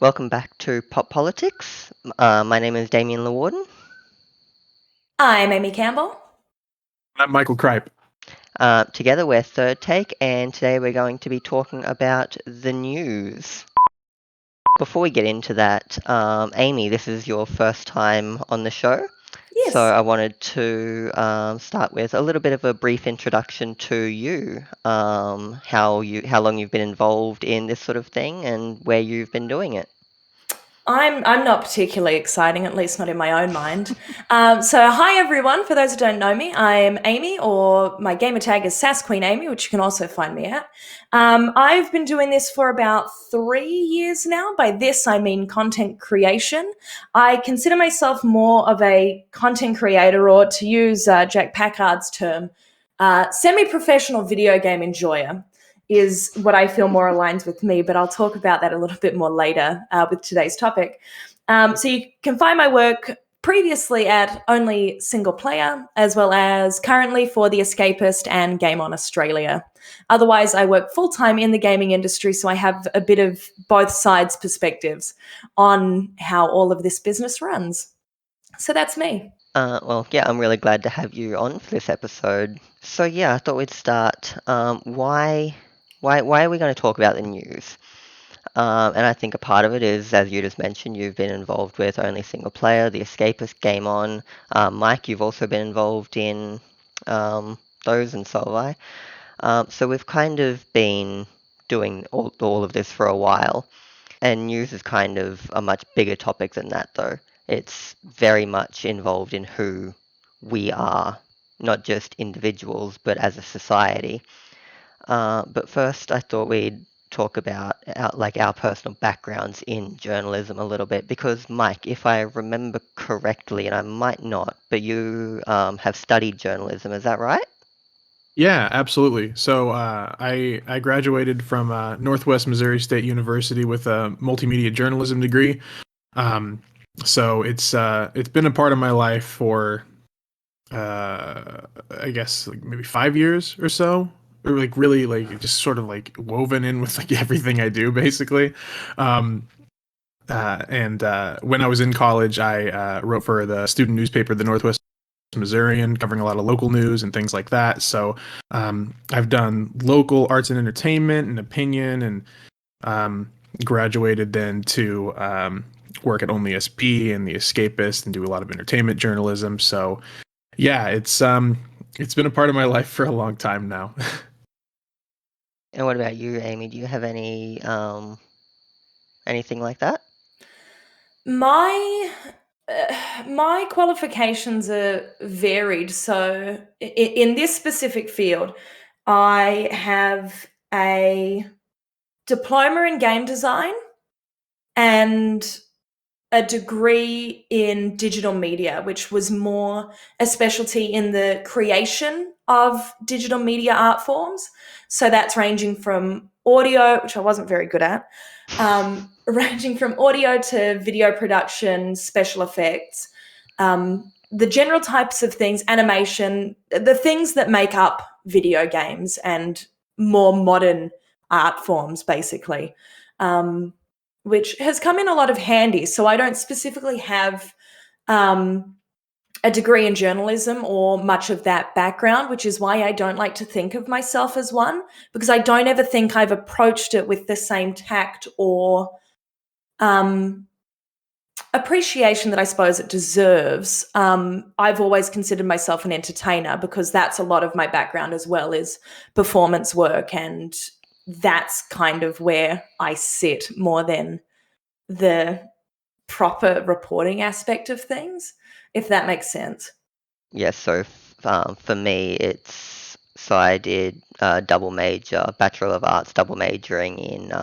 Welcome back to Pop Politics. My name is Damien Lewarden. I'm Amy Campbell. I'm Michael Kripe. Together we're Third Take, and today we're going to be talking about the news. Before we get into that, Amy, this is your first time on the show, so Yes. I wanted to start with a little bit of a brief introduction to you, how long you've been involved in this sort of thing, and where you've been doing it. I'm not particularly exciting, at least not in my own mind. So hi everyone. For those who don't know me, I'm Amy, or my gamer tag is Sass Queen Amy, which you can also find me at. I've been doing this for about 3 years now. By this I mean content creation. I consider myself more of a content creator, or to use Jack Packard's term, semi-professional video game enjoyer is what I feel more aligns with me, but I'll talk about that a little bit more later with today's topic. So you can find my work previously at Only Single Player, as well as currently for The Escapist and Game On Australia. Otherwise, I work full-time in the gaming industry, so I have a bit of both sides' perspectives on how all of this business runs. So that's me. I'm really glad to have you on for this episode. So yeah, I thought we'd start. Why are we going to talk about the news? And I think a part of it is, as you just mentioned, you've been involved with Only Single Player, The Escapist, Game On. Mike, you've also been involved in those, and so have I. So we've kind of been doing all of this for a while. And news is kind of a much bigger topic than that, though. It's very much involved in who we are, not just individuals, but as a society. But first, I thought we'd talk about our personal backgrounds in journalism a little bit, because Mike, if I remember correctly, and I might not, but you have studied journalism, is that right? Yeah, absolutely. So I graduated from Northwest Missouri State University with a multimedia journalism degree. Um, so it's been a part of my life for I guess like maybe 5 years or so, or like really like just sort of like woven in with like everything I do basically. Um, and When I was in college, I wrote for the student newspaper, the Northwest Missourian, covering a lot of local news and things like that. So I've done local arts and entertainment and opinion, and graduated then to work at Only SP and The Escapist and do a lot of entertainment journalism. So yeah, it's been a part of my life for a long time now. And what about you, Amy? Do you have anything like that? My my qualifications are varied. So in this specific field, I have a diploma in game design and a degree in digital media, which was more a specialty in the creation of digital media art forms. So that's ranging from audio, which I wasn't very good at, ranging from audio to video production, special effects, the general types of things, animation, the things that make up video games and more modern art forms, basically. Um, which has come in a lot of handy. So I don't specifically have um, a degree in journalism or much of that background, which is why I don't like to think of myself as one, because I don't ever think I've approached it with the same tact or um, appreciation that I suppose it deserves. I've always considered myself an entertainer because that's a lot of my background as well, is performance work, and that's kind of where I sit more than the proper reporting aspect of things, if that makes sense. Yes, so for me, I did double major, Bachelor of Arts, double majoring in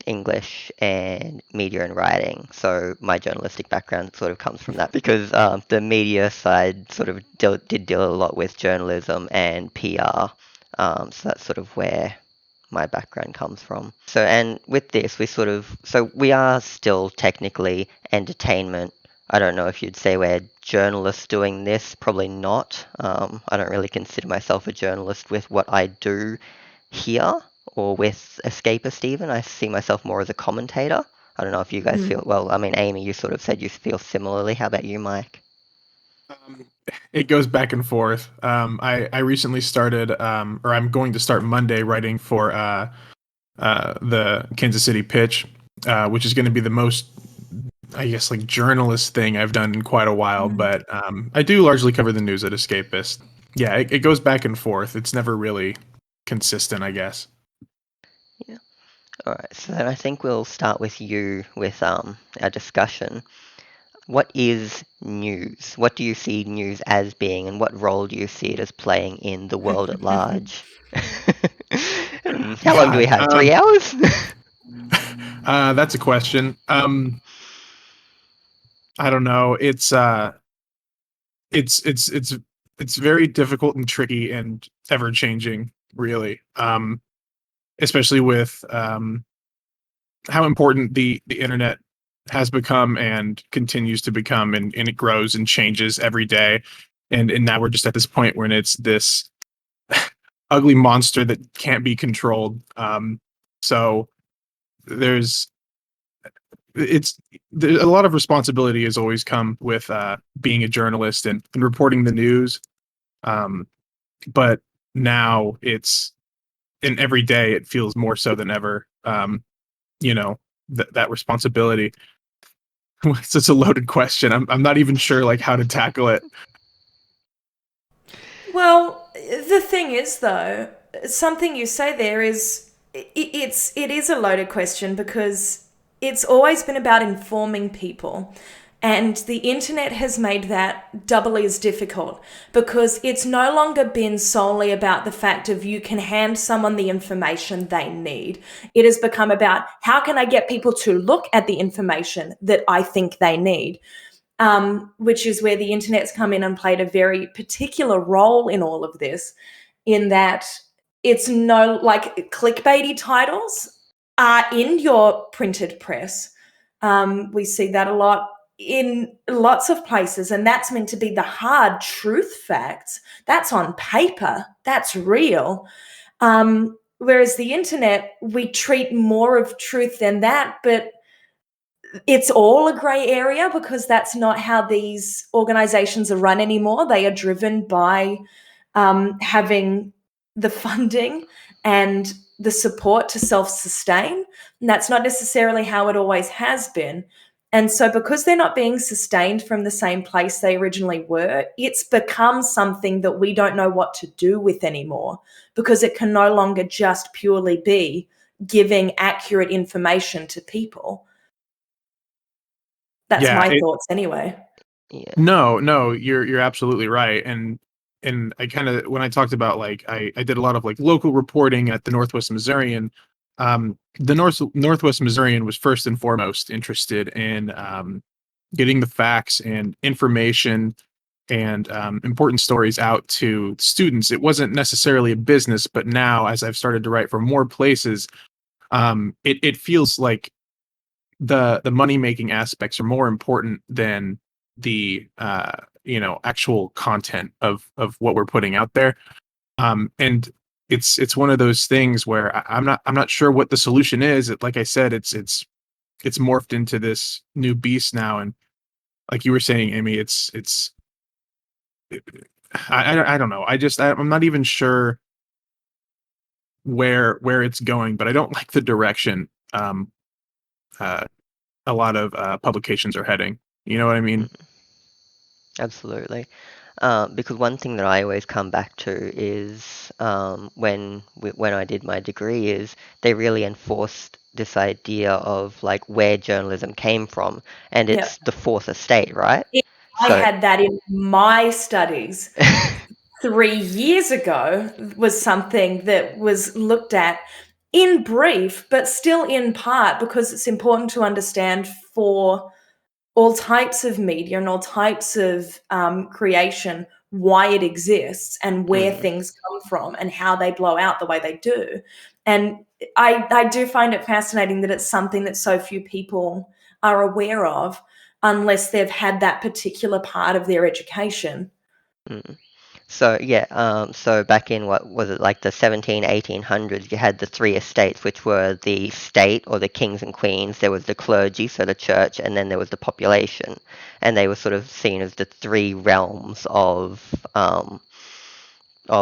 English and media and writing. So my journalistic background sort of comes from that, because the media side sort of did deal a lot with journalism and PR. So that's sort of where my background comes from. So, and with this, we are still technically entertainment. I don't know if you'd say we're journalists doing this, probably not. I don't really consider myself a journalist with what I do here, or with Escapist even. I see myself more as a commentator. I don't know if you guys feel, well, I mean, Amy, you sort of said you feel similarly. How about you, Mike? It goes back and forth. I recently started, or I'm going to start Monday writing for the Kansas City Pitch, which is going to be the most, I guess, like journalist thing I've done in quite a while. But I do largely cover the news at Escapist. Yeah, it goes back and forth. It's never really consistent, I guess. Yeah. All right. So then I think we'll start with you with our discussion. What is news? What do you see news as being, and what role do you see it as playing in the world at large? How long do we God, have? 3 hours? that's a question. I don't know. It's very difficult and tricky and ever changing, really. Especially with how important the internet has become and continues to become, and it grows and changes every day. And now we're just at this point when it's this ugly monster that can't be controlled. So there's a lot of responsibility has always come with being a journalist and reporting the news. But now it's, and every day it feels more so than ever. You know, that responsibility. It's such a loaded question. I'm not even sure like how to tackle it. Well, the thing is, though, something you say there is it is a loaded question because it's always been about informing people. And the internet has made that doubly as difficult because it's no longer been solely about the fact of you can hand someone the information they need. It has become about how can I get people to look at the information that I think they need. Which is where the internet's come in and played a very particular role in all of this, in that it's no, like, clickbaity titles are in your printed press. We see that a lot in lots of places, and that's meant to be the hard truth facts. That's on paper, that's real. Whereas the internet, we treat more of truth than that, but it's all a grey area because that's not how these organizations are run anymore. They are driven by having the funding and the support to self-sustain. And that's not necessarily how it always has been. And so because they're not being sustained from the same place they originally were, it's become something that we don't know what to do with anymore because it can no longer just purely be giving accurate information to people. That's my thoughts anyway. Yeah. No, you're absolutely right. And I kind of, when I talked about like I did a lot of like local reporting at the Northwest Missourian. The Northwest Missourian was first and foremost interested in getting the facts and information and important stories out to students. It wasn't necessarily a business, but now as I've started to write for more places, it feels like the money making aspects are more important than the actual content of what we're putting out there. And it's one of those things where I'm not sure what the solution is. Like I said, it's morphed into this new beast now. And like you were saying, Amy, I don't know. I'm not even sure where it's going, but I don't like the direction uh, a lot of publications are heading. You know what I mean? Absolutely. Because one thing that I always come back to is when I did my degree is they really enforced this idea of like where journalism came from, and Yep. it's the fourth estate, right? I So had that in my studies 3 years ago, was something that was looked at in brief, but still in part because it's important to understand for all types of media and all types of creation why it exists and where things come from and how they blow out the way they do. And I do find it fascinating that it's something that so few people are aware of unless they've had that particular part of their education. So yeah, so back in what was it, like the 1800s, you had the three estates, which were the state or the kings and queens. There was the clergy, so the church, and then there was the population, and they were sort of seen as the three realms of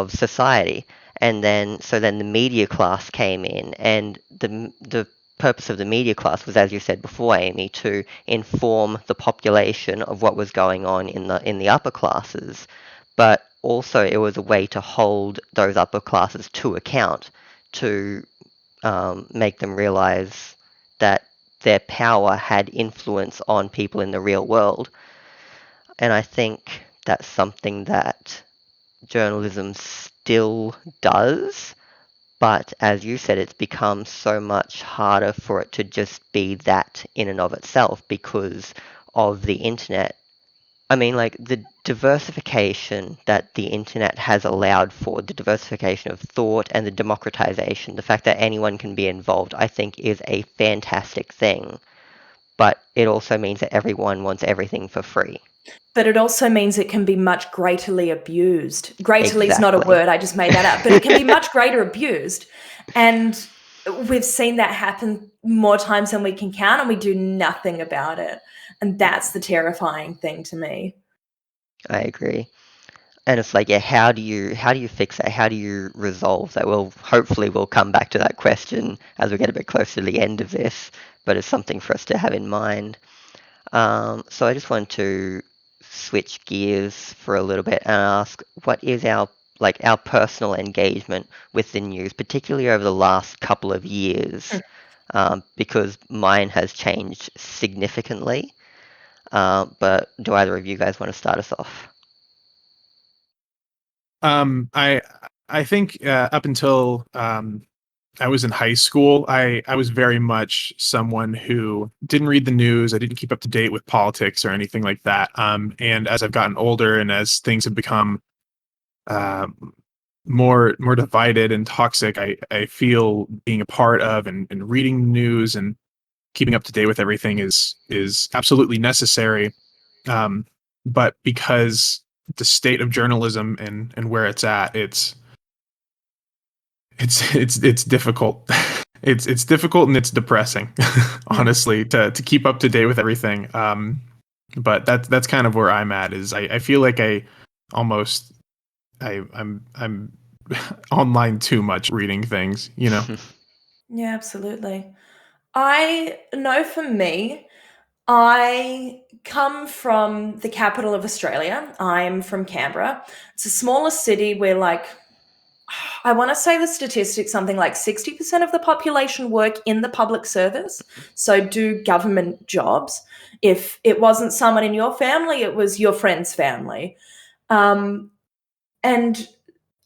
society. And then the media class came in, and the purpose of the media class was, as you said before, Amy, to inform the population of what was going on in the upper classes, but also it was a way to hold those upper classes to account, to make them realize that their power had influence on people in the real world. And I think that's something that journalism still does, but as you said, it's become so much harder for it to just be that in and of itself because of the internet. I mean, like the diversification that the internet has allowed for, the diversification of thought and the democratization, the fact that anyone can be involved, I think is a fantastic thing. But it also means that everyone wants everything for free. But it also means it can be much greatly abused. Greatly is not a Exactly. word, I just made that up. But it can be much greater abused. And we've seen that happen more times than we can count, and we do nothing about it. And that's the terrifying thing to me. I agree. And it's like, yeah, how do you fix that? How do you resolve that? Well, hopefully we'll come back to that question as we get a bit closer to the end of this, but it's something for us to have in mind. So I just want to switch gears for a little bit and ask, what is our personal engagement with the news, particularly over the last couple of years? Because mine has changed significantly. But do either of you guys want to start us off? I think up until I was in high school, I was very much someone who didn't read the news. I didn't keep up to date with politics or anything like that. And as I've gotten older and as things have become uh, more divided and toxic, I feel being a part of and reading the news and keeping up to date with everything is absolutely necessary. But because the state of journalism and where it's at, it's difficult. It's difficult and it's depressing, honestly, to keep up to date with everything. But that's kind of where I'm at. Is I feel like almost I'm online too much reading things, you know. Yeah, absolutely. I know for me, I come from the capital of Australia. I'm from Canberra. It's a smaller city where, like, I want to say the statistics, something like 60% of the population work in the public service, so do government jobs. If it wasn't someone in your family, it was your friend's family. Um, and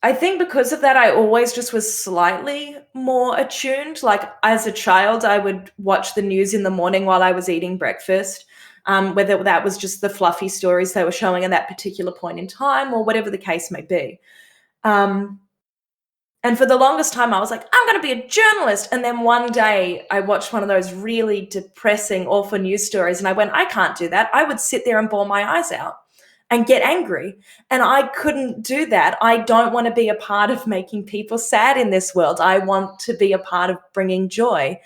I think because of that, I always just was slightly more attuned. Like as a child, I would watch the news in the morning while I was eating breakfast, whether that was just the fluffy stories they were showing at that particular point in time or whatever the case may be. And for the longest time, I was like, I'm going to be a journalist. And then one day I watched one of those really depressing, awful news stories. And I went, I can't do that. I would sit there and bawl my eyes out and get angry. And I couldn't do that. I don't want to be a part of making people sad in this world. I want to be a part of bringing joy.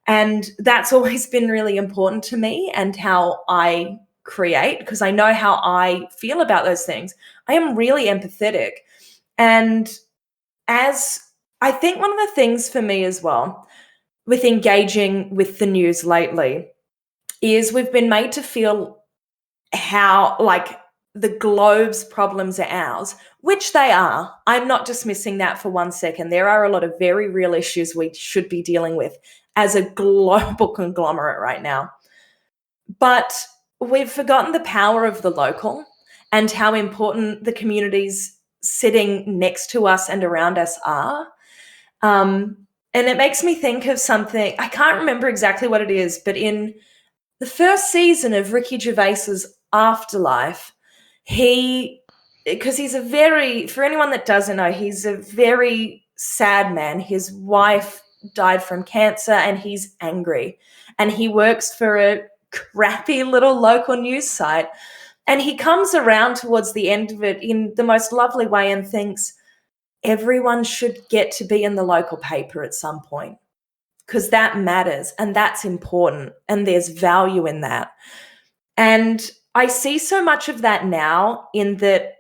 And that's always been really important to me and how I create, because I know how I feel about those things. I am really empathetic. And as I think one of the things for me as well with engaging with the news lately is we've been made to feel how like the globe's problems are ours, which they are. I'm not dismissing that for 1 second. There are a lot of very real issues we should be dealing with as a global conglomerate right now. But we've forgotten the power of the local and how important the communities sitting next to us and around us are. And it makes me think of something, I can't remember exactly what it is, but in the first season of Ricky Gervais's Afterlife, because he's a very, for anyone that doesn't know, he's a very sad man. His wife died from cancer and he's angry. And he works for a crappy little local news site. And he comes around towards the end of it in the most lovely way and thinks everyone should get to be in the local paper at some point, because that matters and that's important and there's value in that. And I see so much of that now, in that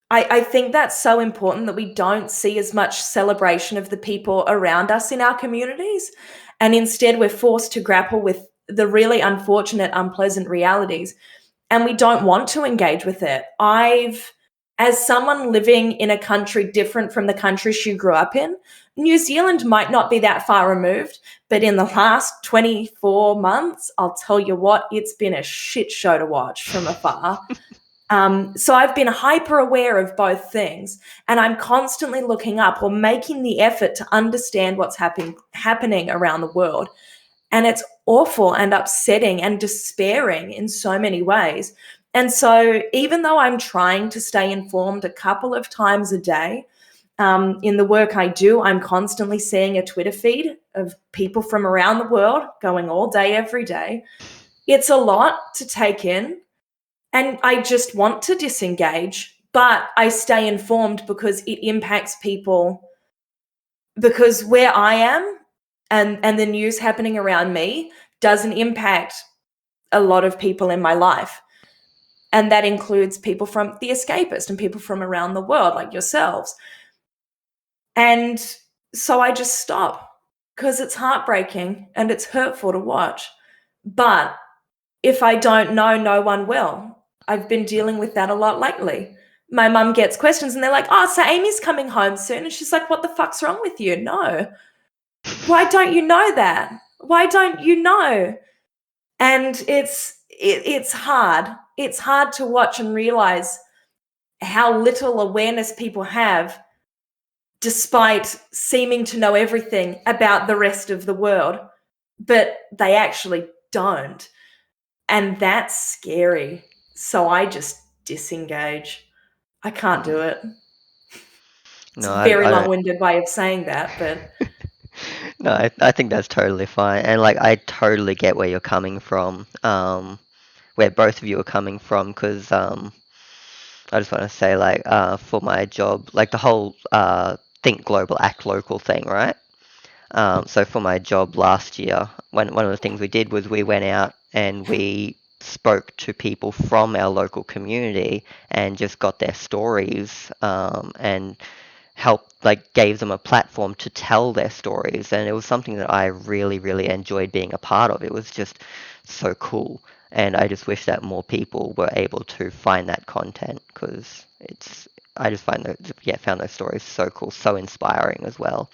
I think that's so important that we don't see as much celebration of the people around us in our communities. And instead, we're forced to grapple with the really unfortunate, unpleasant realities. And we don't want to engage with it. As someone living in a country different from the country she grew up in, New Zealand might not be that far removed, but in the last 24 months, I'll tell you what, it's been a shit show to watch from afar. So I've been hyper aware of both things, and I'm constantly looking up or making the effort to understand what's happening around the world. And it's awful and upsetting and despairing in so many ways. And so even though I'm trying to stay informed a couple of times a day, in the work I do, I'm constantly seeing a Twitter feed of people from around the world going all day, every day. It's a lot to take in. And I just want to disengage, but I stay informed because it impacts people. Because where I am and the news happening around me doesn't impact a lot of people in my life. And that includes people from The Escapist and people from around the world like yourselves. And so I just stop, because it's heartbreaking and it's hurtful to watch. But if I don't know, no one will. I've been dealing with that a lot lately. My mum gets questions and they're like, oh, so Amy's coming home soon. And she's like, what the fuck's wrong with you? No. Why don't you know that? Why don't you know? And it's hard. It's hard to watch and realize how little awareness people have, despite seeming to know everything about the rest of the world, but they actually don't. And that's scary. So I just disengage. I can't do it. It's No, a very I don't. long-winded way of saying that, but No, I think that's totally fine, and like I totally get where you're coming from, where both of you are coming from, because I just want to say, like, for my job, like the whole think global, act local thing, right? So for my job last year, one of the things we did was we went out and we spoke to people from our local community and just got their stories, and helped, like, gave them a platform to tell their stories. And it was something that I really, really enjoyed being a part of. It was just so cool. And I just wish that more people were able to find that content, because I just found those stories so cool, so inspiring as well.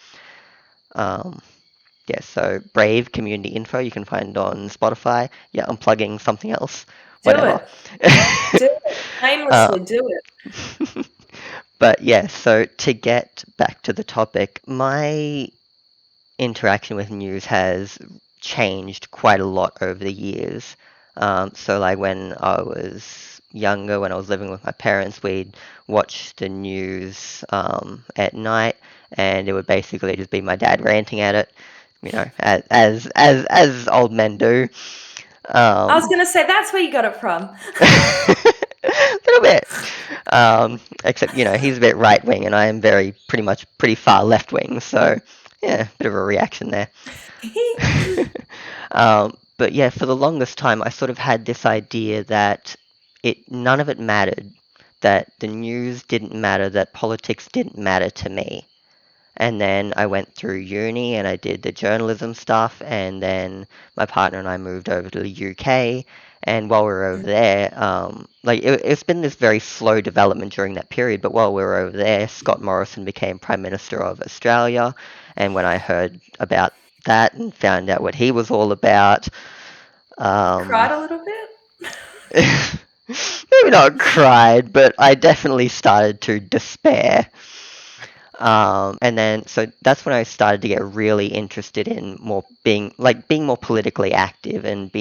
Yeah, so Brave Community Info you can find on Spotify. Yeah, I'm plugging something else. do Whatever. it. Do it. Shamelessly do it. But yeah, so to get back to the topic, my interaction with news has changed quite a lot over the years. So like when I was younger, when I was living with my parents, we'd watch the news at night, and it would basically just be my dad ranting at it, as old men do. I was going to say, that's where you got it from. A little bit. Except, he's a bit right wing and I am pretty far left wing. So, yeah, bit of a reaction there. But yeah, for the longest time, I sort of had this idea that none of it mattered, that the news didn't matter, that politics didn't matter to me. And then I went through uni and I did the journalism stuff, and then my partner and I moved over to the UK. And while we were over there, it's been this very slow development during that period, but while we were over there, Scott Morrison became Prime Minister of Australia. And when I heard about that and found out what he was all about, Cried a little bit? maybe not cried, but I definitely started to despair. And then, so that's when I started to get really interested in being more politically active and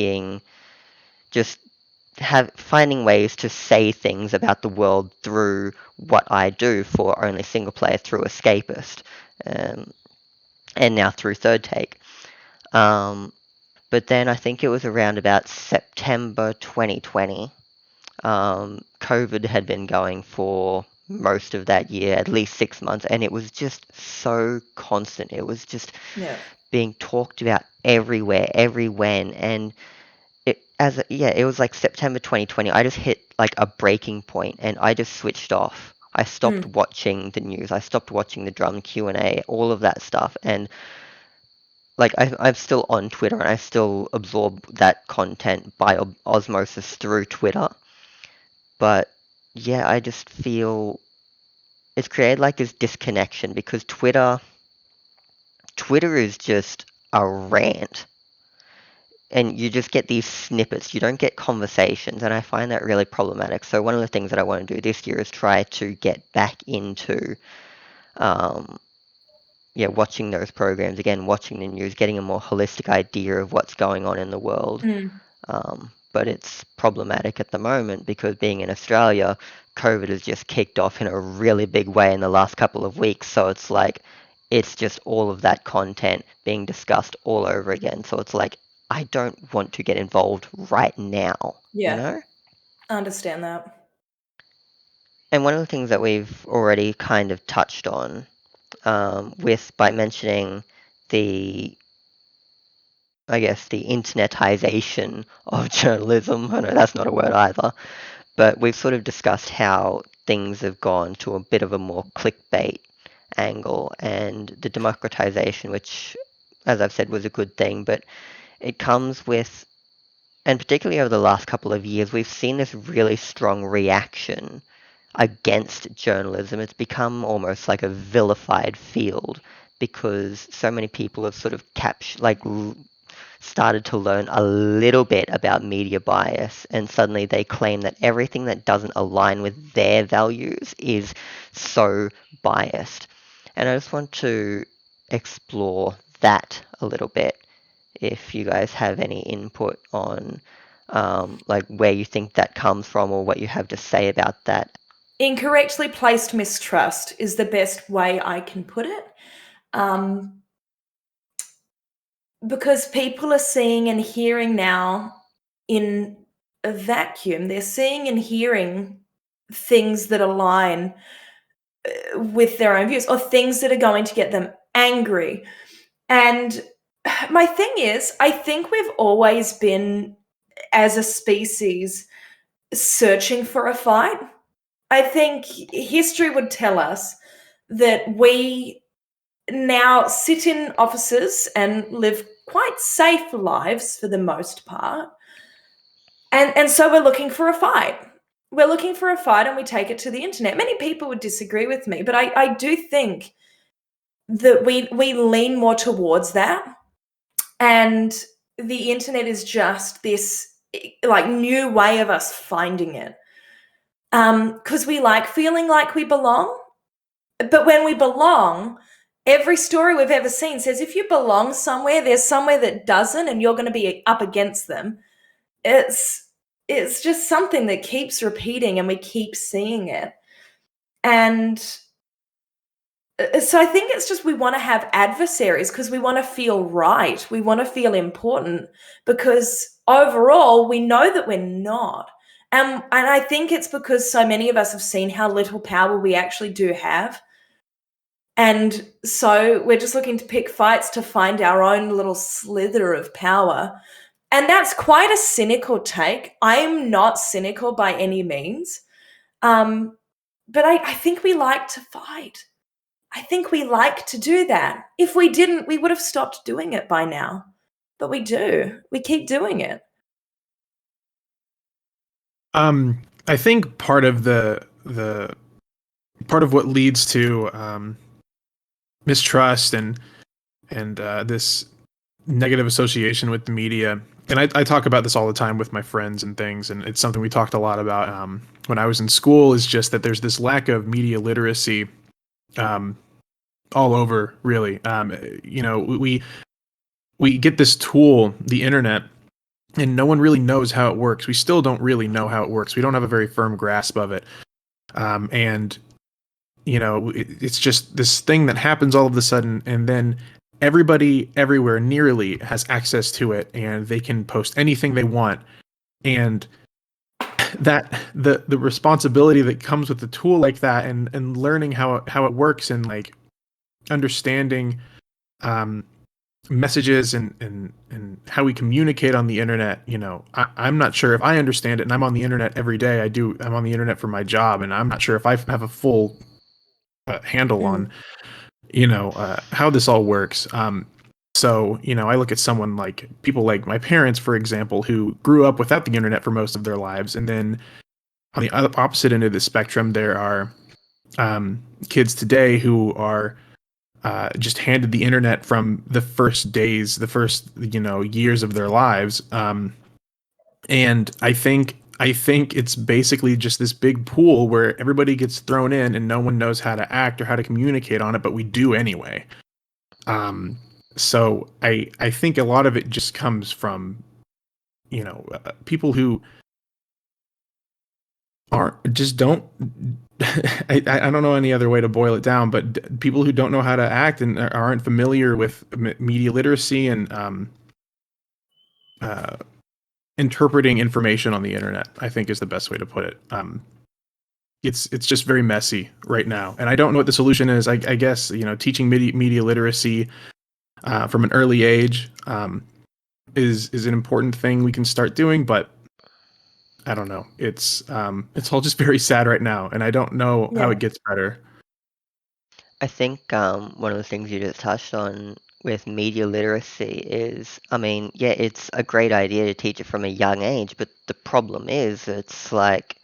finding ways to say things about the world through what I do for Only Single Player, through Escapist, and now through Third Take. But then I think it was around about September 2020. COVID had been going for most of that year, at least 6 months, and it was just so constant. It was just Yeah. being talked about everywhere, every when, and it was like September 2020. I just hit like a breaking point, and I just switched off. I stopped watching the news. I stopped watching the drum Q&A, all of that stuff, and like I'm still on Twitter, and I still absorb that content by osmosis through Twitter. But yeah, I just feel it's created like this disconnection because Twitter is just a rant, and you just get these snippets. You don't get conversations, and I find that really problematic. So one of the things that I want to do this year is try to get back into um, watching those programs again, watching the news, getting a more holistic idea of what's going on in the world. But it's problematic at the moment because being in Australia, COVID has just kicked off in a really big way in the last couple of weeks. So it's like, it's just all of that content being discussed all over again. So it's like, I don't want to get involved right now, you Yeah. know? I understand that. And one of the things that we've already kind of touched on by mentioning the the internetization of journalism. I know that's not a word either, but we've sort of discussed how things have gone to a bit of a more clickbait angle and the democratization, which, as I've said, was a good thing, but it comes with, and particularly over the last couple of years, we've seen this really strong reaction against journalism. It's become almost like a vilified field because so many people have sort of started to learn a little bit about media bias, and suddenly they claim that everything that doesn't align with their values is so biased. And I just want to explore that a little bit. If you guys have any input on like where you think that comes from or what you have to say about that. Incorrectly placed mistrust is the best way I can put it. Because people are seeing and hearing now in a vacuum. They're seeing and hearing things that align with their own views or things that are going to get them angry. And my thing is, I think we've always been, as a species, searching for a fight. I think history would tell us that we now sit in offices and live quite safe lives for the most part. And so we're looking for a fight. We're looking for a fight and we take it to the internet. Many people would disagree with me, but I do think that we lean more towards that. And the internet is just this like new way of us finding it. Because we like feeling like we belong. But when we belong, every story we've ever seen says if you belong somewhere, there's somewhere that doesn't, and you're going to be up against them. It's just something that keeps repeating, and we keep seeing it. And so I think it's just we want to have adversaries because we want to feel right. We want to feel important because overall we know that we're not. And I think it's because so many of us have seen how little power we actually do have. And so we're just looking to pick fights to find our own little slither of power. And that's quite a cynical take. I'm not cynical by any means. But I think we like to fight. I think we like to do that. If we didn't, we would have stopped doing it by now. But we do. We keep doing it. I think part of part of what leads to mistrust and this negative association with the media, and I talk about this all the time with my friends and things, and it's something we talked a lot about when I was in school, is just that there's this lack of media literacy all over, really. We get this tool, the internet, and no one really knows how it works. We still don't really know how it works. We don't have a very firm grasp of it. And it's just this thing that happens all of a sudden, and then everybody everywhere nearly has access to it, and they can post anything they want. And that the responsibility that comes with a tool like that, and learning how it works, and like understanding messages and how we communicate on the internet. I'm not sure if I understand it, and I'm on the internet every day. I'm on the internet for my job, and I'm not sure if I have a full handle on how this all works. So I look at someone like people like my parents, for example, who grew up without the internet for most of their lives, and then on the opposite end of the spectrum, there are kids today who are just handed the internet from the first days, the first years of their lives. And I think it's basically just this big pool where everybody gets thrown in and no one knows how to act or how to communicate on it, but we do anyway. So I think a lot of it just comes from people who aren't just don't. I don't know any other way to boil it down, but people who don't know how to act and aren't familiar with media literacy and interpreting information on the internet, I think is the best way to put it. It's just very messy right now, and I don't know what the solution is. I guess teaching media literacy from an early age is an important thing we can start doing, but I don't know. It's all just very sad right now, and I don't know how Yeah. it gets better. I think one of the things you just touched on with media literacy is, I mean, yeah, it's a great idea to teach it from a young age, but the problem is it's like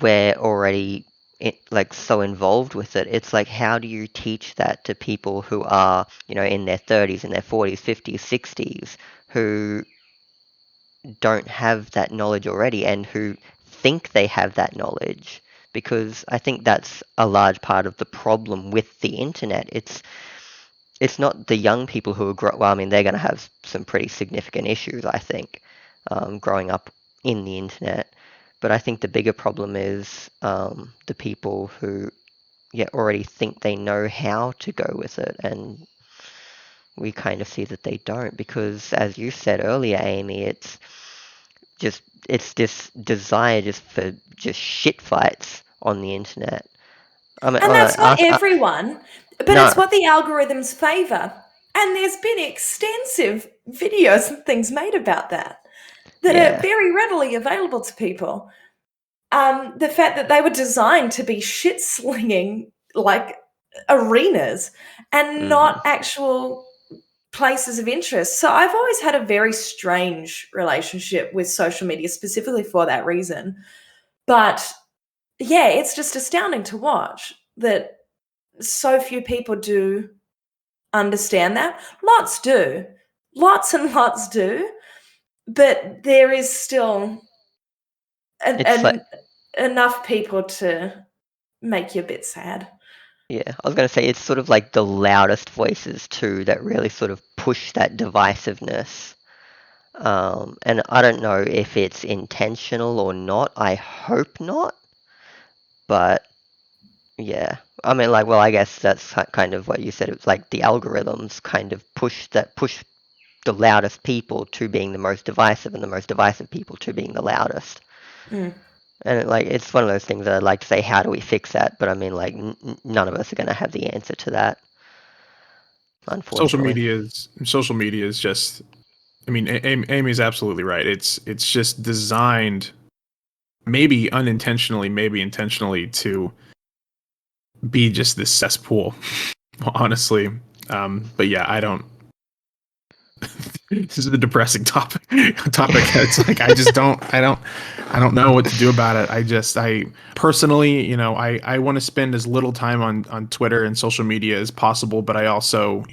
we're already like so involved with it. It's like, how do you teach that to people who are, in their 30s, in their 40s, 50s, 60s, who don't have that knowledge already and who think they have that knowledge? Because I think that's a large part of the problem with the internet. It's not the young people who are well, I mean, they're going to have some pretty significant issues, I think, growing up in the internet. But I think the bigger problem is the people who already think they know how to go with it, and we kind of see that they don't, because as you said earlier, Amy, it's this desire just for just shit fights on the internet. I mean, And that's not us, everyone, but no, it's what the algorithms favor. And there's been extensive videos and things made about that are yeah, very readily available to people. The fact that they were designed to be shit slinging like arenas and hmm not actual places of interest. So I've always had a very strange relationship with social media specifically for that reason. But yeah, it's just astounding to watch that so few people do understand that. Lots do. Lots and lots do. But there is still it's like, enough people to make you a bit sad. yeah, I was going to say it's sort of like the loudest voices too that really sort of push that divisiveness. And I don't know if it's intentional or not. I hope not. But yeah, I mean, like, well, I guess that's kind of what you said. It's like the algorithms kind of push the loudest people to being the most divisive, and the most divisive people to being the loudest. Mm. And it's one of those things that I'd like to say, how do we fix that? But I mean, like, none of us are going to have the answer to that, Social unfortunately. media is just. I mean, Amy's absolutely right. It's just designed, maybe unintentionally, maybe intentionally, to be just this cesspool. Honestly, but yeah, I don't. This is a depressing topic. It's like I don't know what to do about it. I personally, I want to spend as little time on Twitter and social media as possible, but I also,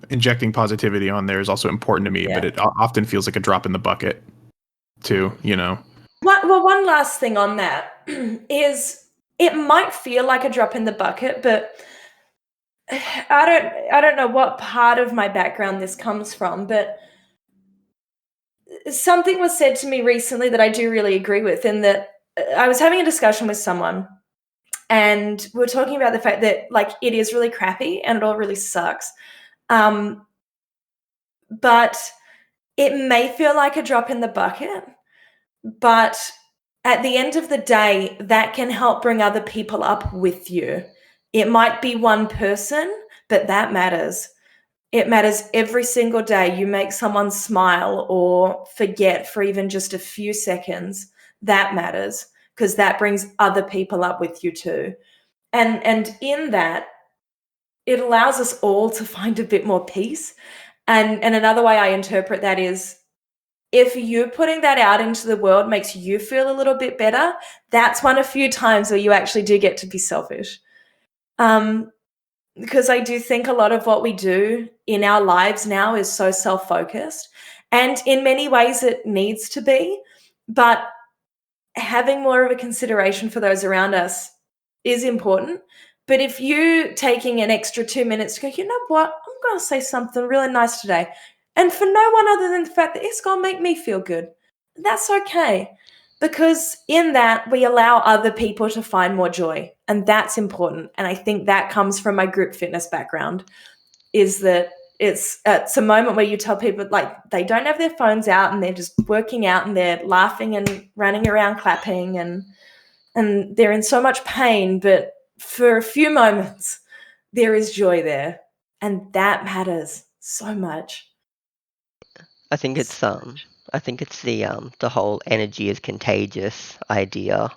injecting positivity on there is also important to me. But Yeah. it often feels like a drop in the bucket, too. One last thing on that is it might feel like a drop in the bucket, but I don't know what part of my background this comes from, but something was said to me recently that I do really agree with, in that I was having a discussion with someone and we were talking about the fact that like it is really crappy and it all really sucks. But it may feel like a drop in the bucket, But at the end of the day, that can help bring other people up with you. It might be one person, but that matters. It matters every single day. You make someone smile or forget for even just a few seconds. That matters, because that brings other people up with you too. And in that, it allows us all to find a bit more peace. And another way I interpret that is, if you putting that out into the world makes you feel a little bit better, that's one of few times where you actually do get to be selfish. Because I do think a lot of what we do in our lives now is so self-focused, and in many ways it needs to be, but having more of a consideration for those around us is important. But if you taking an extra 2 minutes to go, you know what, I'm going to say something really nice today, and for no one other than the fact that it's going to make me feel good, that's okay. Because in that, we allow other people to find more joy, and that's important. And I think that comes from my group fitness background, is that it's a moment where you tell people, like, they don't have their phones out and they're just working out and they're laughing and running around clapping and they're in so much pain, but for a few moments there is joy there, and that matters so much. I think it's the whole energy is contagious idea.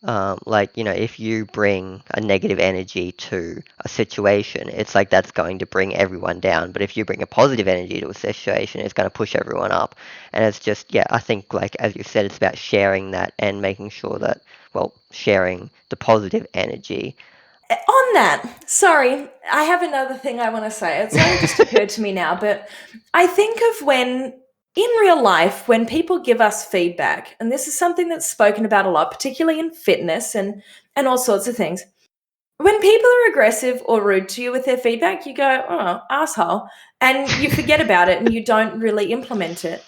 Like, if you bring a negative energy to a situation, it's like that's going to bring everyone down. But if you bring a positive energy to a situation, it's going to push everyone up. And it's just, I think, like, as you said, it's about sharing that and making sure that, sharing the positive energy. On that, sorry, I have another thing I want to say. It's only just occurred to me now, but I think of when, in real life, when people give us feedback, and this is something that's spoken about a lot, particularly in fitness and all sorts of things. When people are aggressive or rude to you with their feedback, you go, oh, asshole, and you forget about it and you don't really implement it.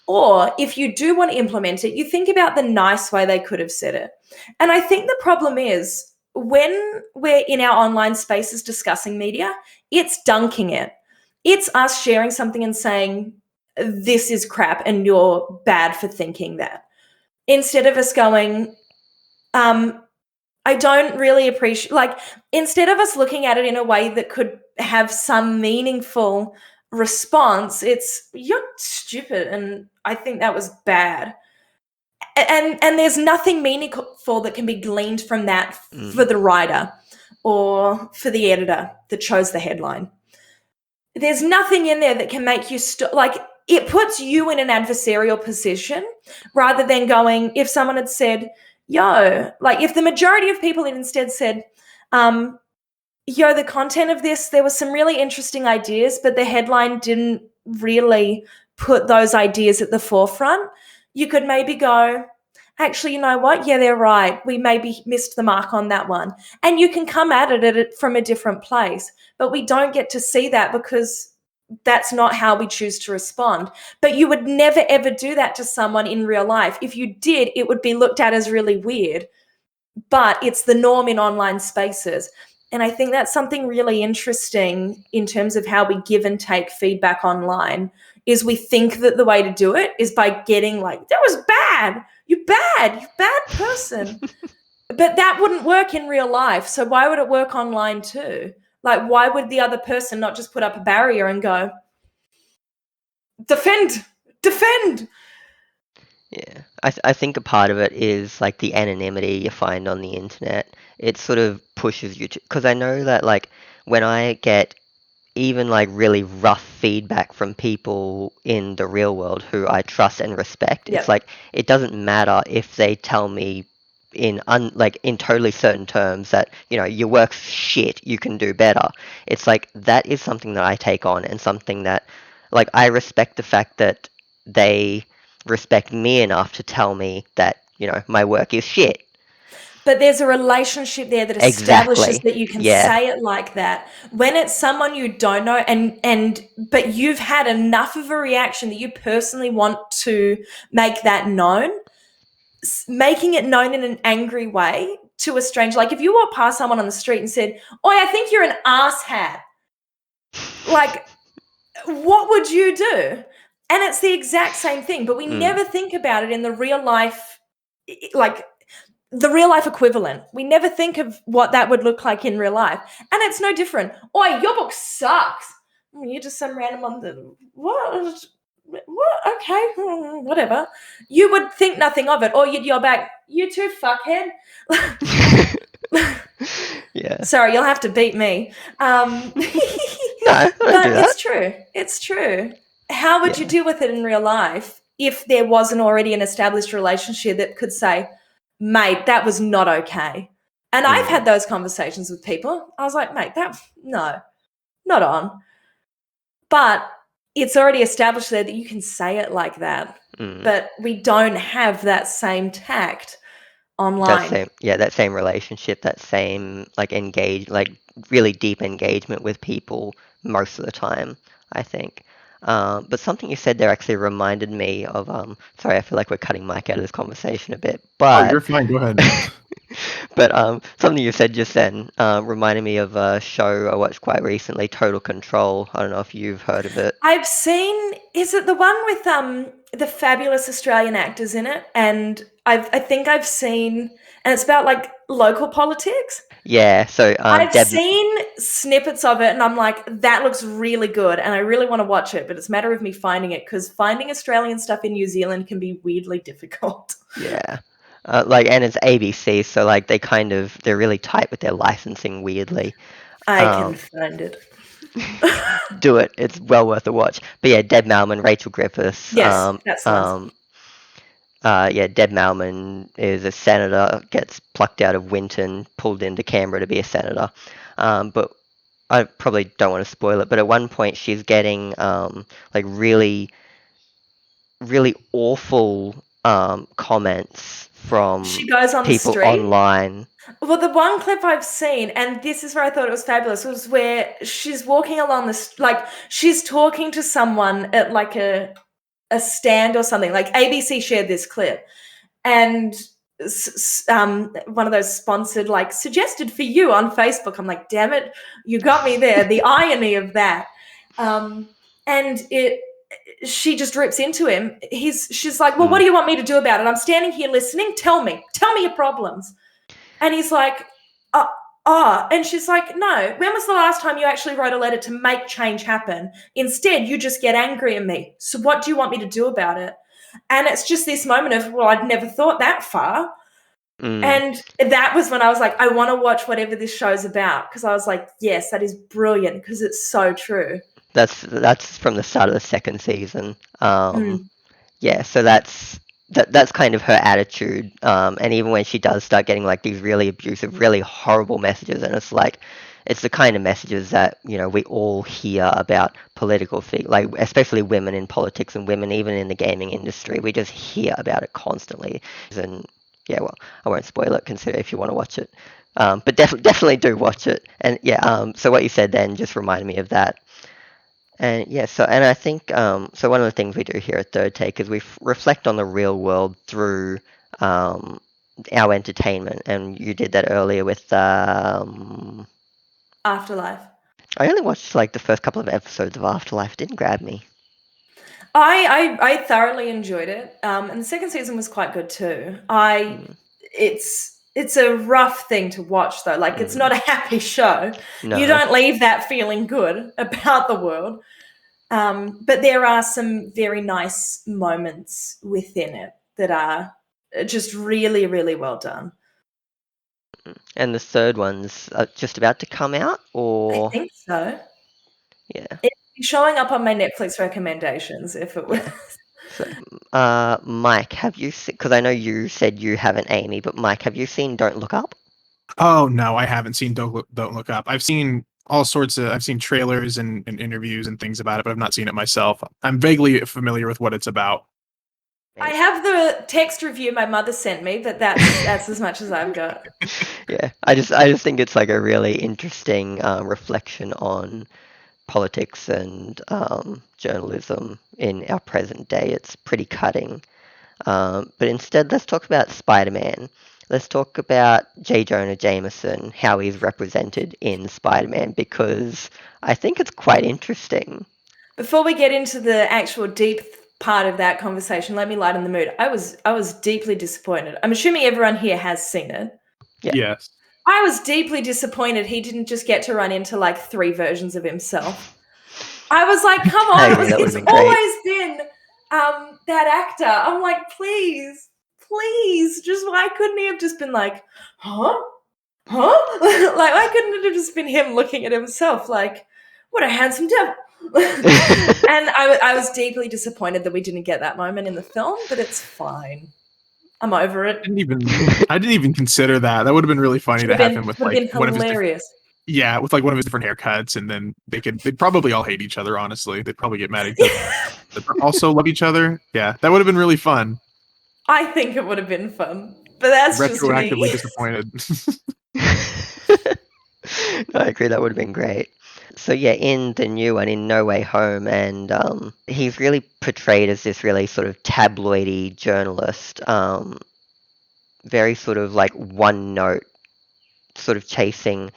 Or if you do want to implement it, you think about the nice way they could have said it. And I think the problem is, when we're in our online spaces discussing media, it's dunking it. It's us sharing something and saying, this is crap and you're bad for thinking that. Instead of us going, I don't really appreciate, like, instead of us looking at it in a way that could have some meaningful response, it's, you're stupid and I think that was bad. And there's nothing meaningful that can be gleaned from that for the writer or for the editor that chose the headline. There's nothing in there that can make you like, it puts you in an adversarial position, rather than going, if someone had said, yo, like, if the majority of people had instead said, yo, the content of this, there were some really interesting ideas, but the headline didn't really put those ideas at the forefront, you could maybe go, actually, you know what? Yeah, they're right. We maybe missed the mark on that one. And you can come at it from a different place. But we don't get to see that because that's not how we choose to respond. But you would never, ever do that to someone in real life. If you did, it would be looked at as really weird. But it's the norm in online spaces. And I think that's something really interesting in terms of how we give and take feedback online, is we think that the way to do it is by getting like, that was bad. You bad person. But that wouldn't work in real life. So why would it work online too? Like, why would the other person not just put up a barrier and go, defend? Yeah, I think a part of it is like the anonymity you find on the internet. It sort of pushes you to, because I know that, like, when I get even like really rough feedback from people in the real world who I trust and respect, Yep. it's like, it doesn't matter if they tell me in in totally certain terms that, your work's shit, you can do better. It's like, that is something that I take on, and something that, like, I respect the fact that they respect me enough to tell me that, my work is shit. But there's a relationship there that establishes that you can say it like that. When it's someone you don't know, but you've had enough of a reaction that you personally want to make that known, making it known in an angry way to a stranger. Like, if you walk past someone on the street and said, "Oi, I think you're an asshat," like, what would you do? And it's the exact same thing, but we never think about it in the real life, like the real life equivalent. We never think of what that would look like in real life. And it's no different. Oi, your book sucks. You're just some random on the, what? Okay, whatever. You would think nothing of it, or you'd yell back, you too, fuckhead. Yeah. Sorry, you'll have to beat me. No, I don't But do that. it's true. It's true. How would you deal with it in real life if there wasn't already an established relationship that could say, mate, that was not okay? And I've had those conversations with people. I was like, mate, no, not on. But it's already established there that you can say it like that. But we don't have that same tact online. That same relationship, that same really deep engagement with people most of the time, I think. But something you said there actually reminded me of, sorry, I feel like we're cutting Mike out of this conversation a bit, but... Oh, you're fine, go ahead. But something you said just then reminded me of a show I watched quite recently, Total Control. I don't know if you've heard of it. I've seen, is it the one with the fabulous Australian actors in it? And I think I've seen, and it's about like local politics. Yeah, so I've seen snippets of it, and I'm like, that looks really good, and I really want to watch it, but it's a matter of me finding it, because finding Australian stuff in New Zealand can be weirdly difficult. Yeah. And it's ABC, so like they're really tight with their licensing weirdly. I can find it. Do it. It's well worth a watch. But yeah, Deb Malman, Rachel Griffiths. Yes, that's nice. Deb Malman is a senator, gets plucked out of Winton, pulled into Canberra to be a senator. But I probably don't want to spoil it, but at one point she's getting really, really awful comments from people online. Well, the one clip I've seen, and this is where I thought it was fabulous, was where she's walking along she's talking to someone at like a stand or something. Like ABC shared this clip, and one of those sponsored, like, suggested for you on Facebook. I'm like, damn it, you got me there. The irony of that. She just rips into him. She's like, well, what do you want me to do about it? I'm standing here listening. Tell me your problems. And he's like, and she's like, no, when was the last time you actually wrote a letter to make change happen? Instead, you just get angry at me. So what do you want me to do about it? And it's just this moment of, well, I'd never thought that far. And that was when I was like, I want to watch whatever this show's about, because I was like, yes, that is brilliant, because it's so true. That's from the start of the second season. Yeah, so that's kind of her attitude. And even when she does start getting like these really abusive, really horrible messages, and it's the kind of messages that, you know, we all hear about political figures, like especially women in politics and women even in the gaming industry. We just hear about it constantly. And yeah, well, I won't spoil it. Consider if you want to watch it, but definitely do watch it. And yeah, so what you said then just reminded me of that. And yeah, and I think so. One of the things we do here at Third Take is we reflect on the real world through our entertainment, and you did that earlier with Afterlife. I only watched like the first couple of episodes of Afterlife. It didn't grab me. I thoroughly enjoyed it, and the second season was quite good too. It's a rough thing to watch though. Like, it's not a happy show. No. You don't leave that feeling good about the world. But there are some very nice moments within it that are just really, really well done. And the third one's just about to come out, or? I think so. Yeah. It's showing up on my Netflix recommendations if it was. Yeah. So, Mike, have you seen, because I know you said you haven't, Amy, but Mike, have you seen Don't Look Up? Oh, no, I haven't seen Don't Look Up. I've seen I've seen trailers and interviews and things about it, but I've not seen it myself. I'm vaguely familiar with what it's about. I have the text review my mother sent me, but that's as much as I've got. Yeah, I just think it's like a really interesting reflection on politics and journalism in our present day. It's pretty cutting. But instead, let's talk about Spider-Man. Let's talk about J. Jonah Jameson, how he's represented in Spider-Man, because I think it's quite interesting. Before we get into the actual deep part of that conversation, let me lighten the mood. I was deeply disappointed. I'm assuming everyone here has seen it. Yeah. Yes. I was deeply disappointed he didn't just get to run into like 3 versions of himself. I was like, come I on, agree, that it's would've been great. always been that actor. I'm like, please, just why couldn't he have just been like, huh? Like, why couldn't it have just been him looking at himself like, what a handsome devil? And I was deeply disappointed that we didn't get that moment in the film, but it's fine. I'm over it. I didn't even consider that. That would have been really funny to have him with would have like been one of his hilarious. with like one of his different haircuts, and then they'd probably all hate each other. Honestly, they'd probably get mad at each other, but also love each other. Yeah, that would have been really fun. I think it would have been fun, but that's just Retroactively me. disappointed. No, I agree, that would have been great. So yeah, in the new one, in No Way Home, and he's really portrayed as this really sort of tabloidy journalist, very sort of like one note, sort of chasing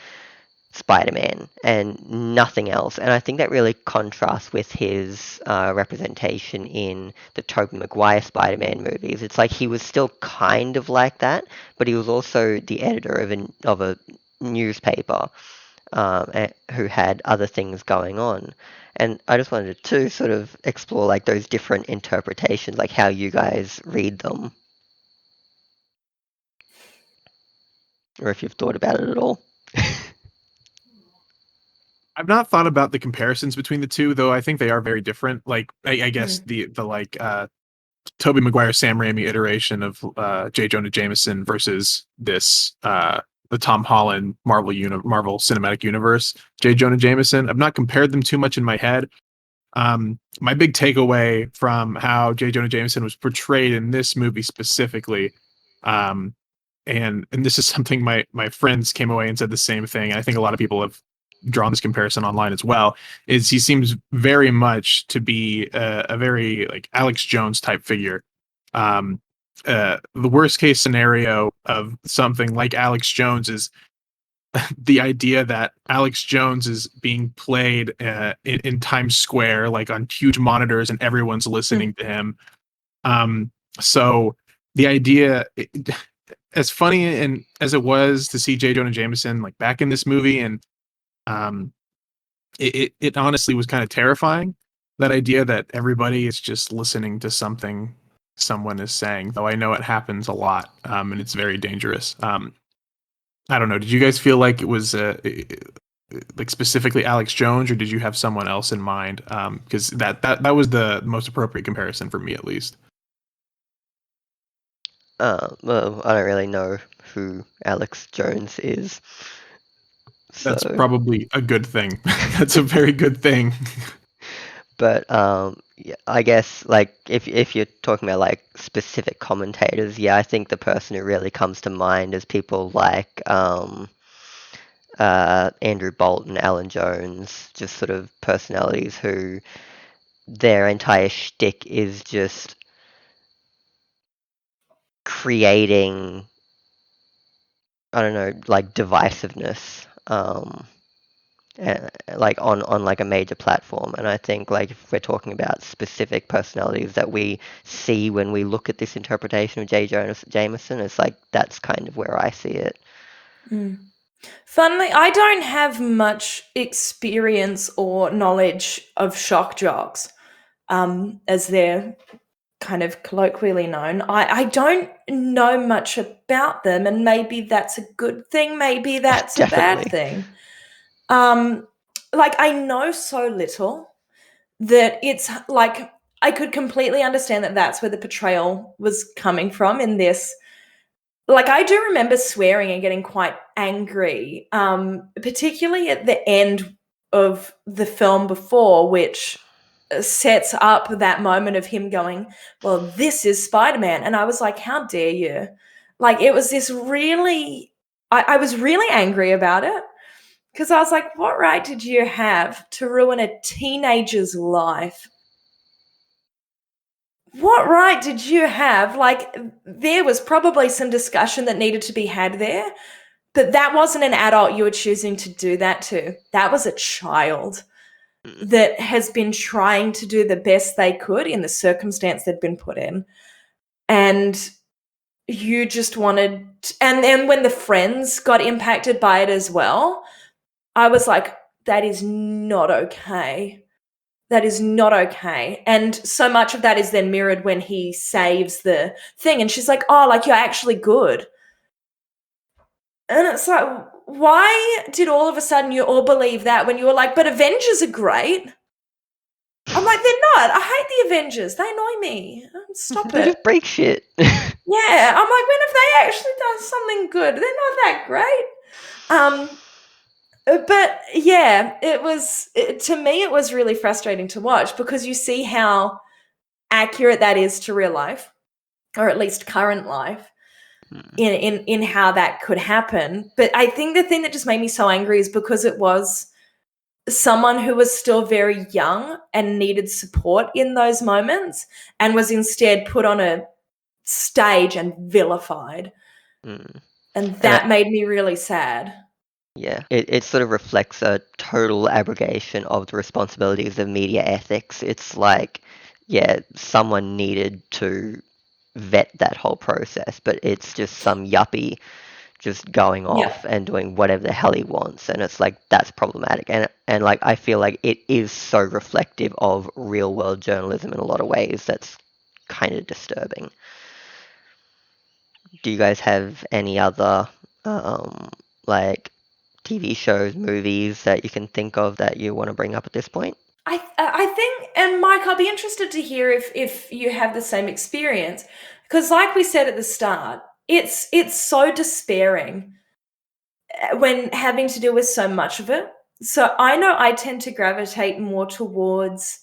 Spider-Man and nothing else. And I think that really contrasts with his representation in the Tobey Maguire Spider-Man movies. It's like he was still kind of like that, but he was also the editor of a newspaper, who had other things going on. And I just wanted to sort of explore like those different interpretations, like how you guys read them, or if you've thought about it at all. I've not thought about the comparisons between the two, though. I think they are very different. Like, I guess Mm. the like Tobey Maguire, Sam Raimi iteration of J. Jonah Jameson versus this the Tom Holland Marvel Cinematic Universe J. Jonah Jameson. I've not compared them too much in my head. My big takeaway from how J. Jonah Jameson was portrayed in this movie specifically, um, and this is something my friends came away and said the same thing. And I think a lot of people have drawn this comparison online as well. Is he seems very much to be a very like Alex Jones type figure. Um, the worst case scenario of something like Alex Jones is the idea that Alex Jones is being played in Times Square, like on huge monitors, and everyone's listening to him. So the idea, as funny and as it was to see J. Jonah Jameson like back in this movie, and um, it honestly was kind of terrifying. That idea that everybody is just listening to something someone is saying, though I know it happens a lot, and it's very dangerous. I don't know. Did you guys feel like it was like specifically Alex Jones, or did you have someone else in mind? Because that was the most appropriate comparison for me, at least. Well, I don't really know who Alex Jones is. That's So, probably a good thing. That's a very good thing. but yeah, I guess like if you're talking about like specific commentators, yeah, I think the person who really comes to mind is people like Andrew Bolton, Alan Jones, just sort of personalities who their entire shtick is just creating, I don't know, like divisiveness, like on like a major platform. And I think like if we're talking about specific personalities that we see when we look at this interpretation of J. Jonah Jameson, it's like that's kind of where I see it. Funnily, I don't have much experience or knowledge of shock jocks, as they're kind of colloquially known. I don't know much about them, and maybe that's a good thing, maybe that's a bad Definitely. thing. Like, I know so little that it's like I could completely understand that that's where the portrayal was coming from in this. Like, I do remember swearing and getting quite angry, particularly at the end of the film before, which sets up that moment of him going, well, this is Spider-Man. And I was like, how dare you? Like, it was this really, I was really angry about it because I was like, what right did you have to ruin a teenager's life? What right did you have? Like, there was probably some discussion that needed to be had there, but that wasn't an adult you were choosing to do that to. That was a child. that has been trying to do the best they could in the circumstance they'd been put in. And you just wanted, and then when the friends got impacted by it as well, I was like, that is not okay. That is not okay. And so much of that is then mirrored when he saves the thing. And she's like, oh, like, you're actually good. And it's like, why did all of a sudden you all believe that when you were like, but Avengers are great? I'm like, they're not. I hate the Avengers. They annoy me. Stop They it. just break shit. Yeah. I'm like, when have they actually done something good? They're not that great. But yeah, to me, it was really frustrating to watch because you see how accurate that is to real life, or at least current life, in how that could happen. But I think the thing that just made me so angry is because it was someone who was still very young and needed support in those moments and was instead put on a stage and vilified. And that made me really sad. Yeah, it sort of reflects a total abrogation of the responsibilities of media ethics. It's like, yeah, someone needed to vet that whole process, but it's just some yuppie just going off and doing whatever the hell he wants, and it's like, that's problematic. And like, I feel like it is so reflective of real world journalism in a lot of ways. That's kind of disturbing. Do you guys have any other like TV shows, movies that you can think of that you want to bring up at this point? I think, and Mike, I'll be interested to hear if you have the same experience, because like we said at the start, it's so despairing when having to deal with so much of it. So I know I tend to gravitate more towards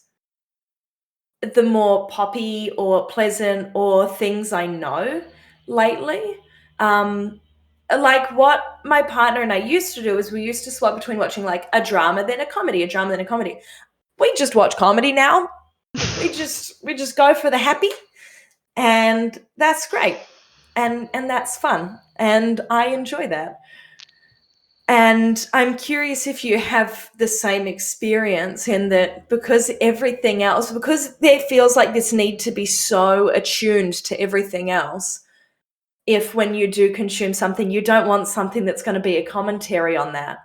the more poppy or pleasant or things I know lately. Like what my partner and I used to do is we used to swap between watching like a drama, then a comedy, a drama, then a comedy. We just watch comedy now. We just go for the happy, and that's great. And that's fun. And I enjoy that. And I'm curious if you have the same experience in that, because everything else, because there feels like this need to be so attuned to everything else. If when you do consume something, you don't want something that's going to be a commentary on that.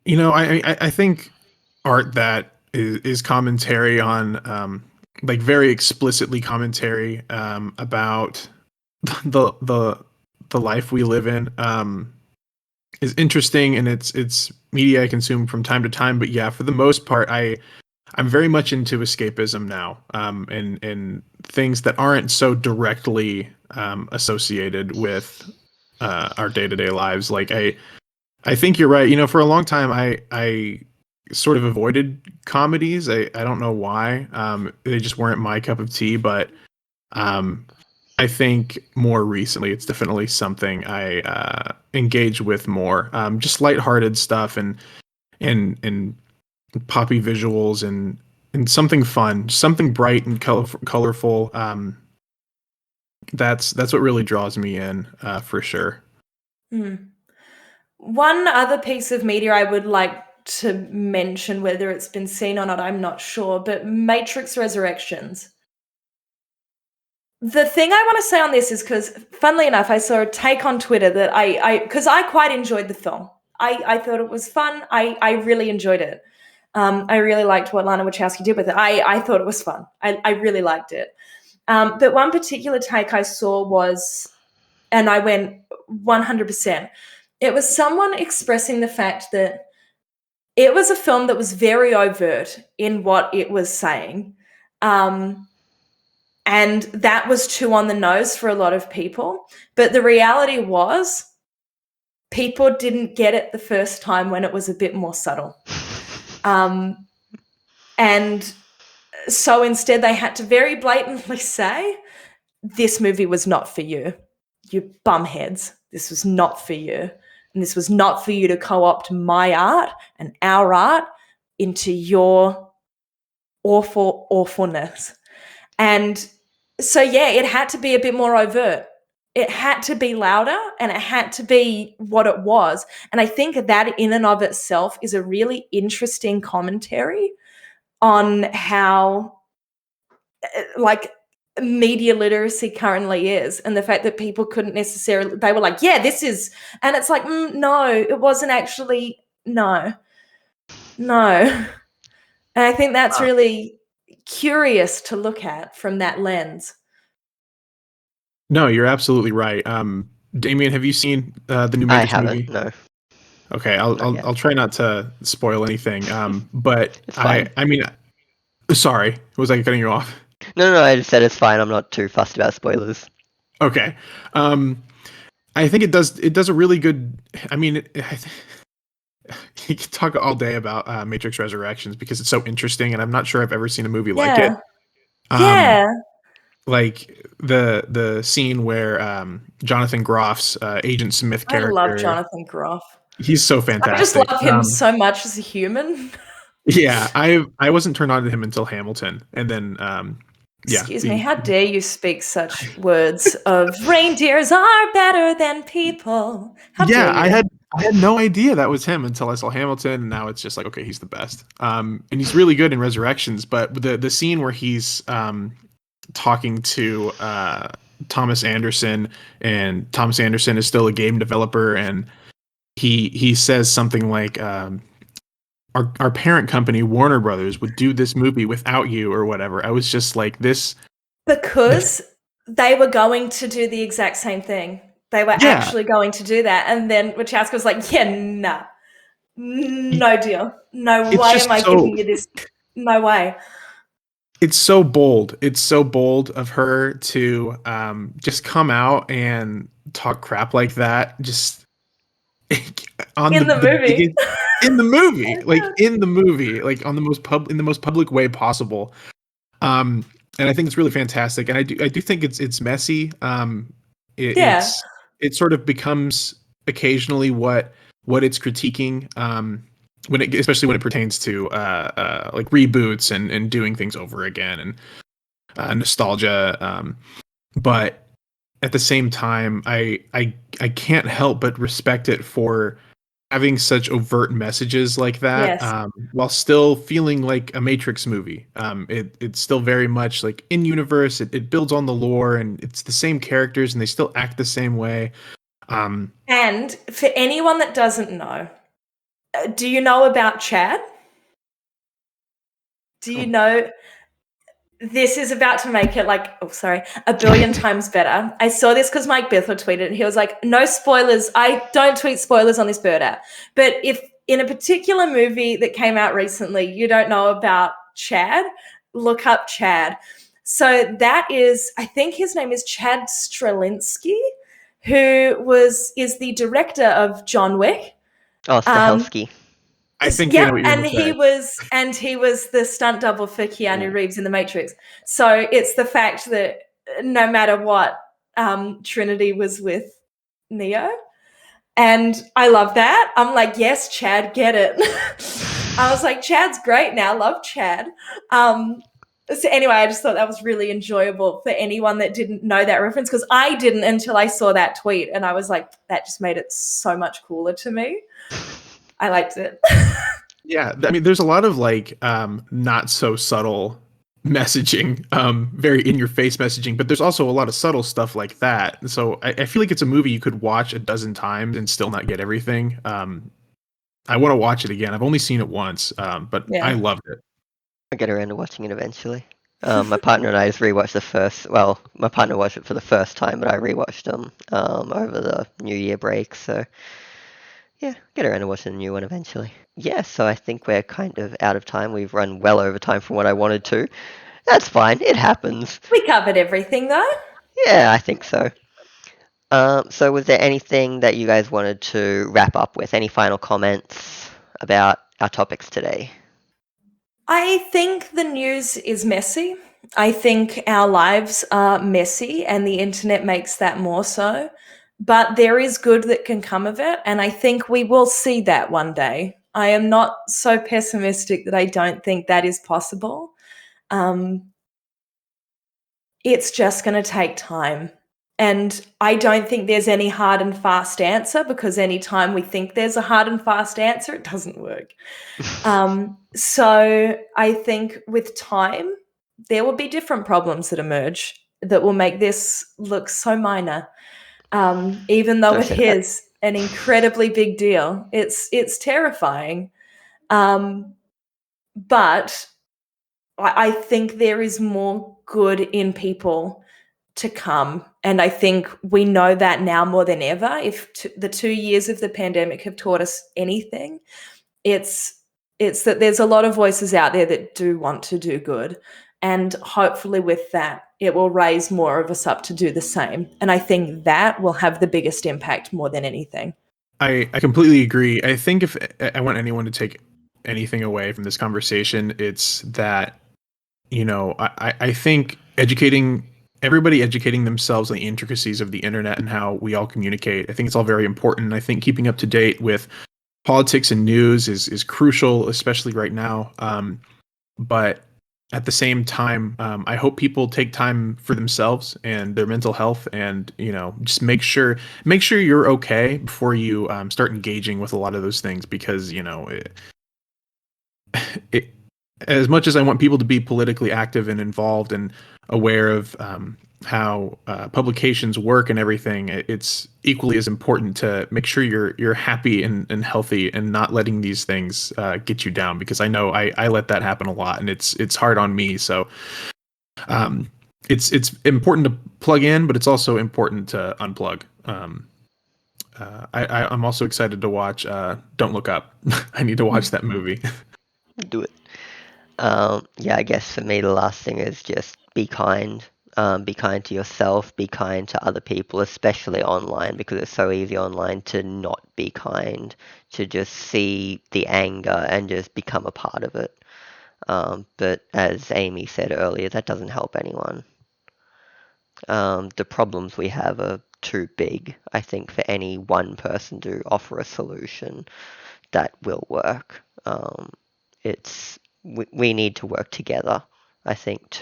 I think art that is commentary on, like very explicitly commentary about the life we live in, is interesting, and it's media I consume from time to time. But yeah, for the most part, I'm very much into escapism now, and things that aren't so directly associated with our day-to-day lives. Like I think you're right. For a long time, I sort of avoided comedies. I don't know why. They just weren't my cup of tea. But I think more recently, it's definitely something I engage with more. Just lighthearted stuff and poppy visuals and something fun, something bright and colorful. That's what really draws me in, for sure. One other piece of media I would like to mention, whether it's been seen or not, I'm not sure, but Matrix Resurrections. The thing I want to say on this is because, funnily enough, I saw a take on Twitter that because I quite enjoyed the film. I thought it was fun. I really enjoyed it. I really liked what Lana Wachowski did with it. I thought it was fun. I really liked it. But one particular take I saw was, and I went 100%, it was someone expressing the fact that it was a film that was very overt in what it was saying. And that was too on the nose for a lot of people. But the reality was people didn't get it the first time when it was a bit more subtle. And so instead they had to very blatantly say, this movie was not for you. You bumheads. This was not for you. And this was not for you to co-opt my art and our art into your awfulness. And so, yeah, it had to be a bit more overt. it had to be louder and it had to be what it was. And I think that in and of itself is a really interesting commentary on how like media literacy currently is, and the fact that people couldn't necessarily, they were like, yeah, this is, and it's like, no, it wasn't actually, no. And I think that's really curious to look at from that lens. No, you're absolutely right. Damien, have you seen the new I Matrix haven't. movie? No, Okay, not yet. I'll try not to spoil anything. But It's fine. I mean, sorry, was I cutting you off? No. I just said it's fine. I'm not too fussed about spoilers. Okay. I think it does a really good. I mean, you can talk all day about Matrix Resurrections because it's so interesting, and I'm not sure I've ever seen a movie like it. Yeah. Like the scene where Jonathan Groff's Agent Smith I love character, Jonathan Groff. he's so I just fantastic. love him so much as a human. Yeah, I wasn't turned on to him until Hamilton, and then yeah. Excuse me, how dare you speak such words of reindeers are better than people? How dare you? I had no idea that was him until I saw Hamilton, and now it's just like, okay, he's the best. And he's really good in Resurrections, but the scene where he's talking to Thomas Anderson, and Thomas Anderson is still a game developer, and he says something like our parent company, Warner Brothers, would do this movie without you or whatever. I was just like, this. Because they were going to do the exact same thing. They were actually going to do that. And then Wachowski was like, yeah, nah. No deal. No way am I giving you this. No way. It's so bold. It's so bold of her to just come out and talk crap like that. Just on in the movie. In the movie, like in the movie, like on the in the most public way possible. And I think it's really fantastic. And I do think it's messy. It sort of becomes occasionally what it's critiquing. Especially when it pertains to like reboots and doing things over again and nostalgia. But at the same time, I can't help but respect it for having such overt messages like that, Yes. while still feeling like a Matrix movie. It's still very much like in universe. It builds on the lore, and it's the same characters, and they still act the same way. And for anyone that doesn't know, do you know about Chad? Do you know? This is about to make it like, a billion times better. I saw this because Mike Bithell tweeted and he was like, no spoilers. I don't tweet spoilers on this bird app. But if in a particular movie that came out recently, you don't know about Chad, look up Chad. So that is, I think his name is Chad Strelinsky, who is the director of John Wick. Oh, Stahelski. I think I know what you're and he was the stunt double for Keanu Reeves in The Matrix. So it's the fact that no matter what, Trinity was with Neo, and I love that. I'm like, yes, Chad, get it. I was like, Chad's great now. Love Chad. So anyway, I just thought that was really enjoyable for anyone that didn't know that reference, because I didn't until I saw that tweet, and I was like, that just made it so much cooler to me. I liked it. Yeah, I mean, there's a lot of like not so subtle messaging, very in your face messaging, but there's also a lot of subtle stuff like that. And so I feel like it's a movie you could watch a dozen times and still not get everything. I want to watch it again. I've only seen it once, but I loved it. I'll get around to watching it eventually. My partner and I just rewatched the first. Well, my partner watched it for the first time, but I rewatched them over the New Year break. So yeah, get around to watching the new one eventually. Yeah, so I think we're kind of out of time. We've run well over time from what I wanted to. That's fine. It happens. We covered everything, though. Yeah, I think so. So was there anything that you guys wanted to wrap up with? Any final comments about our topics today? I think the news is messy. I think our lives are messy, and the internet makes that more so. But there is good that can come of it, and I think we will see that one day. I am not so pessimistic that I don't think that is possible. It's just going to take time. And I don't think there's any hard and fast answer, because anytime we think there's a hard and fast answer, it doesn't work. So I think with time, there will be different problems that emerge that will make this look so minor. Even though it is an incredibly big deal, it's terrifying. But I think there is more good in people to come. And I think we know that now more than ever. If the 2 years of the pandemic have taught us anything, it's that there's a lot of voices out there that do want to do good. And hopefully with that, it will raise more of us up to do the same. And I think that will have the biggest impact more than anything. I completely agree. I think if I want anyone to take anything away from this conversation, it's that, I think everybody educating themselves on the intricacies of the internet and how we all communicate, I think it's all very important. I think keeping up to date with politics and news is crucial, especially right now. But at the same time, I hope people take time for themselves and their mental health, and just make sure you're okay before you start engaging with a lot of those things, because it, as much as I want people to be politically active and involved and aware of how publications work and everything, it's equally as important to make sure you're happy and healthy, and not letting these things get you down, because I know I let that happen a lot, and it's hard on me. So it's important to plug in, but it's also important to unplug. I'm also excited to watch Don't Look Up. I need to watch that movie. Do it. Yeah, I guess for me the last thing is just be kind. Be kind to yourself, be kind to other people, especially online, because it's so easy online to not be kind, to just see the anger and just become a part of it. But as Amy said earlier, that doesn't help anyone. The problems we have are too big, I think, for any one person to offer a solution that will work. We need to work together, I think,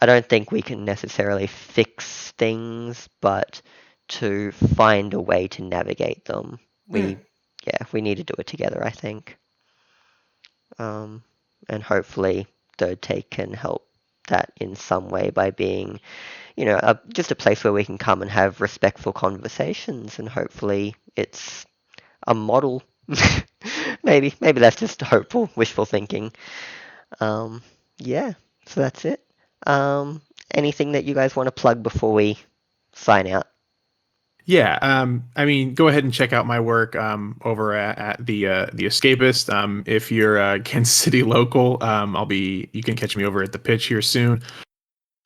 I don't think we can necessarily fix things, but to find a way to navigate them, we need to do it together, I think. And hopefully Third Take can help that in some way by being, just a place where we can come and have respectful conversations, and hopefully it's a model. Maybe that's just hopeful, wishful thinking. Yeah, so that's it. Anything that you guys want to plug before we sign out? Yeah, I mean, go ahead and check out my work over at the Escapist. If you're a Kansas City local, you can catch me over at the Pitch here soon.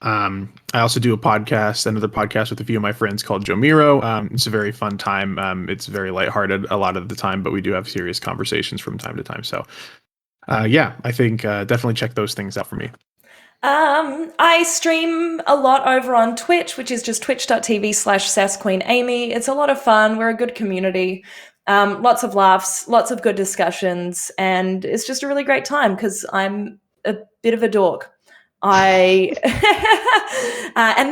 I also do another podcast with a few of my friends called Joe Miro. It's a very fun time. It's very lighthearted a lot of the time, but we do have serious conversations from time to time. So, yeah, I think definitely check those things out for me. I stream a lot over on Twitch, which is just twitch.tv/SassQueenAmy. It's a lot of fun. We're a good community. Lots of laughs, lots of good discussions, and it's just a really great time because I'm a bit of a dork. And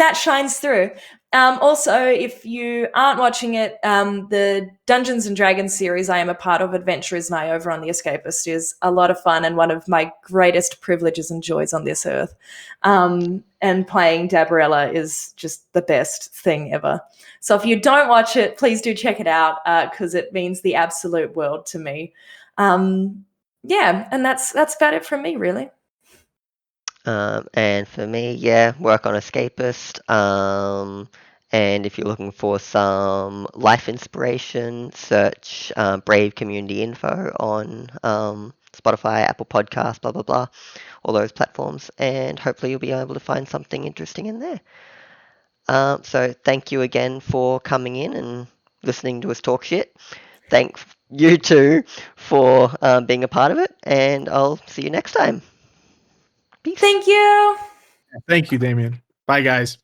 that shines through. Also, if you aren't watching it, the Dungeons and Dragons series I am a part of, Adventure is Nigh, over on The Escapist, is a lot of fun and one of my greatest privileges and joys on this earth. And playing Dabrella is just the best thing ever. So if you don't watch it, please do check it out, because it means the absolute world to me. Yeah, and that's about it from me, really. And for me, work on Escapist. And if you're looking for some life inspiration, search Brave Community Info on Spotify, Apple Podcasts, blah, blah, blah, all those platforms. And hopefully you'll be able to find something interesting in there. So thank you again for coming in and listening to us talk shit. Thanks you two for being a part of it. And I'll see you next time. Peace. Thank you. Thank you, Damien. Bye, guys.